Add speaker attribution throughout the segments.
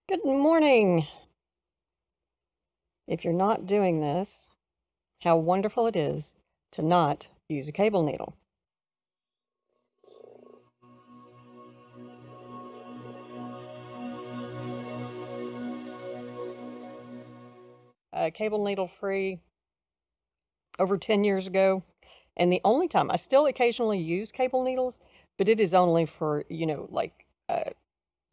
Speaker 1: Good morning. If you're not doing this, how wonderful it is to not use a cable needle. Cable needle free over 10 years ago. And the only time I still occasionally use cable needles, but it is only for,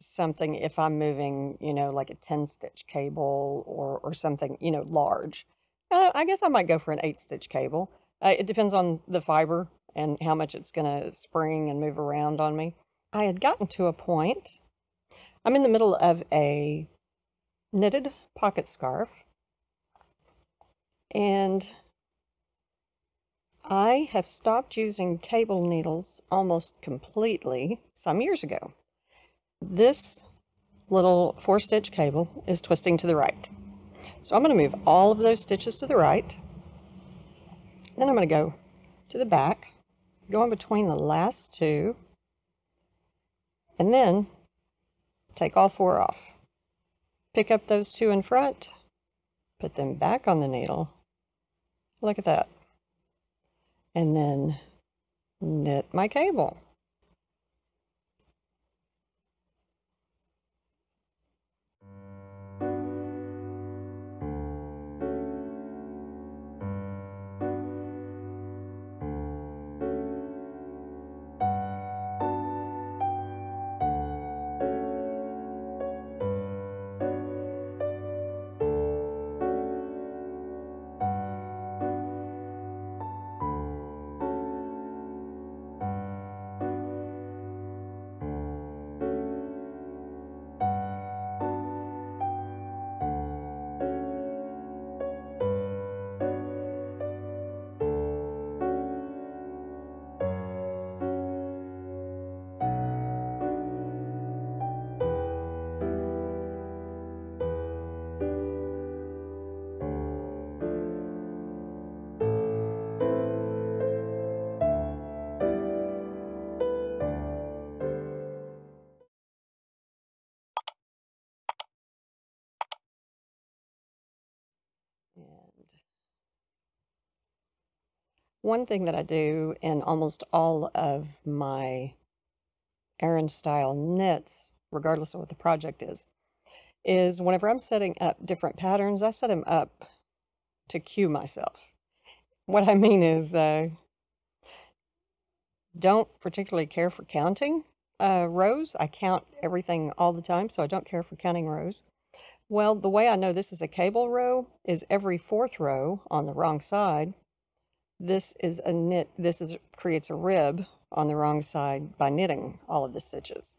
Speaker 1: something if I'm moving, like a 10 stitch cable or something, large. I guess I might go for an 8 stitch cable. It depends on the fiber and how much it's going to spring and move around on me. I had gotten to a point, I'm in the middle of a knitted pocket scarf, and I have stopped using cable needles almost completely some years ago. This little 4 stitch cable is twisting to the right. So I'm going to move all of those stitches to the right. Then I'm going to go to the back, go in between the last two, and then take all 4 off. Pick up those 2 in front, put them back on the needle. Look at that. And then knit my cable. And one thing that I do in almost all of my Aran style knits, regardless of what the project is whenever I'm setting up different patterns, I set them up to cue myself. What I mean is, don't particularly care for counting rows. I count everything all the time, so I don't care for counting rows. Well, the way I know this is a cable row is every 4th row on the wrong side. This is a knit, creates a rib on the wrong side by knitting all of the stitches.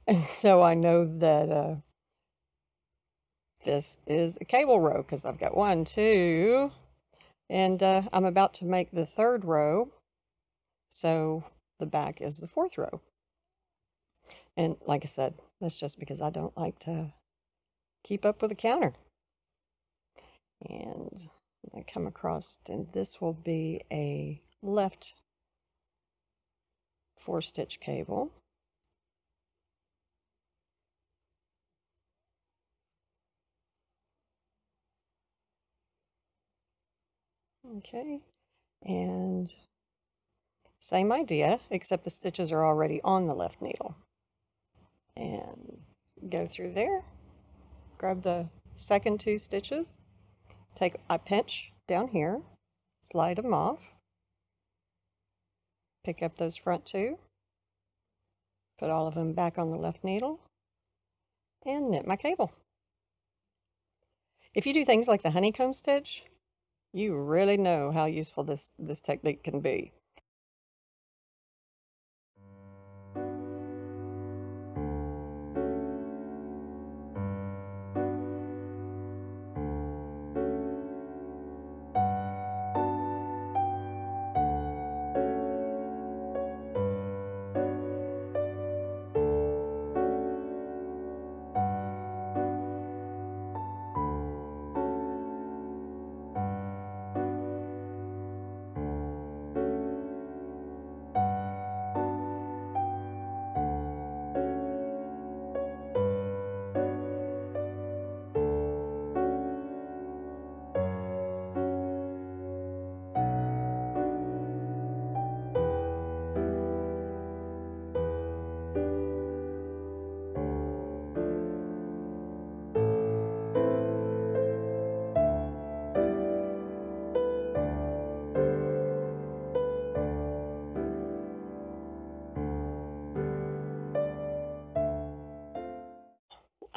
Speaker 1: And so I know that this is a cable row because I've got 1, 2, and I'm about to make the 3rd row. So the back is the 4th row. And like I said, that's just because I don't like to keep up with the counter. And I come across, and this will be a left 4-stitch cable. Okay, and same idea, except the stitches are already on the left needle. And go through there, grab the second 2 stitches, I pinch down here, slide them off, pick up those front 2, put all of them back on the left needle, and knit my cable. If you do things like the honeycomb stitch, you really know how useful this technique can be.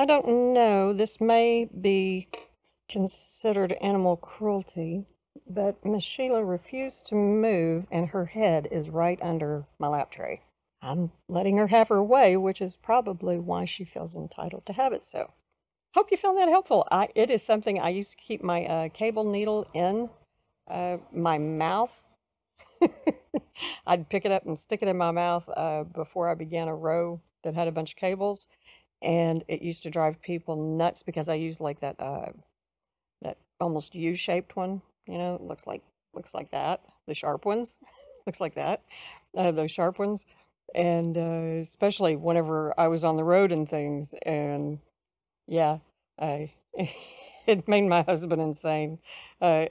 Speaker 1: I don't know, this may be considered animal cruelty, but Miss Sheila refused to move and her head is right under my lap tray. I'm letting her have her way, which is probably why she feels entitled to have it so. Hope you found that helpful. It is something I used to keep my cable needle in my mouth. I'd pick it up and stick it in my mouth before I began a row that had a bunch of cables, and it used to drive people nuts because I used like that almost U-shaped one. You know, it looks like that. The sharp ones, looks like that. Those sharp ones, and especially whenever I was on the road and things, and yeah, I it made my husband insane. My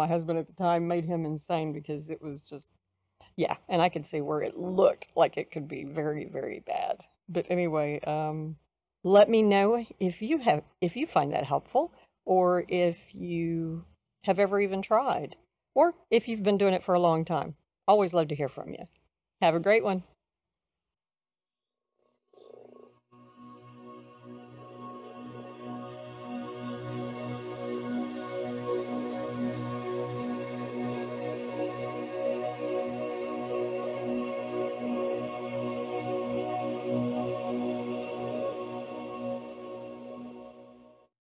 Speaker 1: husband at the time made him insane because it was just, yeah, and I could see where it looked like it could be very, very bad. But anyway, let me know if you find that helpful, or if you have ever even tried, or if you've been doing it for a long time. Always love to hear from you. Have a great one.